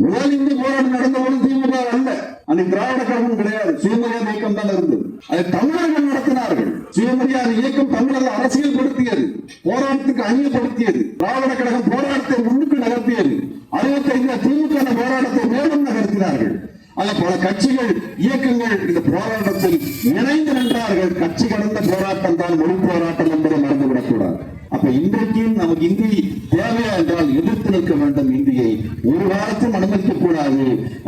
முதல் இந்தி போராட்டம் நடந்தவரும் திமுக அல்ல, அன்னைக்கு திராவிட கழகம் கிடையாது, சுயமரியாதை இயக்கம் தான் இருந்தது. அதை தமிழர்கள் நடத்தினார்கள். சுயமரியாதை இயக்கம் தமிழர்கள் அரசியல் படுத்தியது, போராட்டத்துக்கு அணியப்படுத்தியது. திராவிட கழகம் போராட்டத்தை முன்னுக்கு நகர்த்தியது. 65 திமுக போராட்டத்தை மேலும் நகர்த்தினார்கள். பல கட்சிகள் இயக்கங்கள் இந்த போராட்டத்தில் இணைந்து நின்றார்கள். கட்சி கடந்த போராட்டம் தான் மொழி போராட்டம் என்பதை மறந்துவிடக்கூடாது. அப்ப இன்றைக்கு நமக்கு இந்தி தேவையா என்றால் எதிர்த்து நிற்க வேண்டும். இந்தியை ஒரு காலத்தும் அனுமதிக்க கூடாது.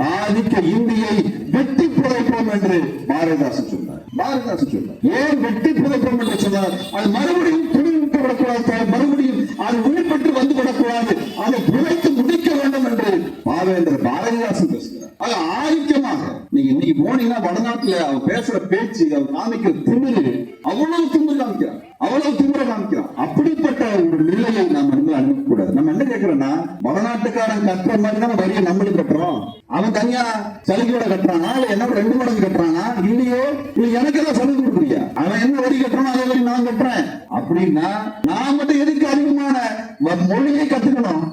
ஆதிக்க இந்தியை வெட்டி புதைப்போம் என்று பாரதிதாசன் சொன்னார். ஏன் வெட்டி புதைப்போம் என்று சொன்னார்? அது மறுபடியும் துணிவிட்டு விடக்கூடாது, மறுபடியும் அது உயிர்பட்டு வந்து விடக்கூடாது, அதை புதைத்து முடிக்க வேண்டும் என்று பாரதிதாசன் பேசுகிறார். அது ஆதிக்கமாக நீங்க இன்னைக்கு போனீங்கன்னா வடநாட்டுல அவர் பேசுற பேச்சு, அவர் காமிக்கிற திமிரு, அவ்வளவு திமிரு காமிக்கிறார், அவ்வளவு திமிர காமிக்கிறான். அப்படிப்பட்ட ஒரு நிலையை நாம் அனுமதிக்க கூடாது. நம்ம என்ன கேட்கிறோம்னா, வடநாட்டுக்காரன் கட்டுற மாதிரி தான் வரியை நம்மளும் கட்டுறோம். அவன் தனியா சலுகையோட கட்டுறானா, என்னோட 2 மடங்கு கட்டுறானா? இல்லையோ, எனக்கு எல்லாம் சலுகை கொடுக்குறியா? அவன் என்ன வரி கட்டுறானோ அதே வரி நான் கட்டுறேன் அப்படின்னா, நான் மட்டும் எதுக்கு அதிகமான மொழியை கத்துக்கணும்?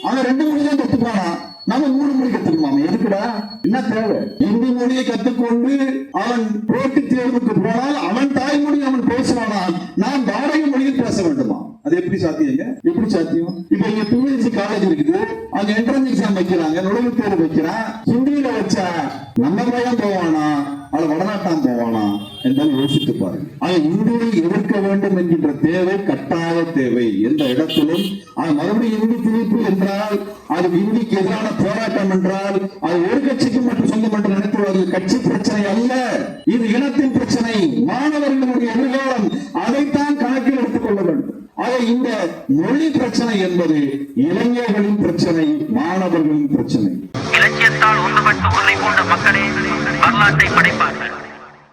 அவன் 2 மொழி தான் கத்துப்பானா, நம்ம 3 மொழி கத்துக்குமா? எதுக்குடா? என்ன தேவை? இந்தி மொழியை கத்துக்கொண்டு அவன் போட்டி தேர்வுக்கு போனால் அவன் தாய்மொழி அவன் பேசுவானால் நான் வாடகை மொழியில் பேச வேண்டுமா? அது எப்படி சாத்தியங்க? எப்படி சாத்தியம்? இப்ப இங்க பிஎஸ்சி காலேஜ் இருக்குது, அங்க என்ட்ரன்ஸ் எக்ஸாம் வைக்கிறாங்க, நுழைவுத் தேர்வு வைக்கிறான். ஹிந்தியில வச்சா நம்ம பையன் போவானா அல்ல வடநாட்டான் போவானா என்பதை யோசித்து பாருங்க. இந்தியை எதிர்க்க வேண்டும் என்கின்ற தேவை கட்டாய தேவை. எந்த இடத்திலும் அது மறுபடியும் இந்தி திணிப்பு என்றால், அது இந்திக்கு எதிரான போராட்டம் என்றால், அது ஒரு கட்சிக்கு மட்டும் சொந்தம் என்று நினைத்துள்ளது கட்சி பிரச்சனை அல்ல, இது இனத்தின் பிரச்சனை, மாணவர்களுடைய எதிர்காலம். அதைத்தான் கணக்கில் எடுத்துக் கொள்ள வேண்டும். இந்த மொழி பிரச்சனை என்பது இளைஞர்களின் பிரச்சனை, மாணவர்களின் பிரச்சனை. இலக்கியத்தால் ஒன்றுபட்டு உன்னை போன்ற மக்களே வரலாற்றை படைப்பார்கள்.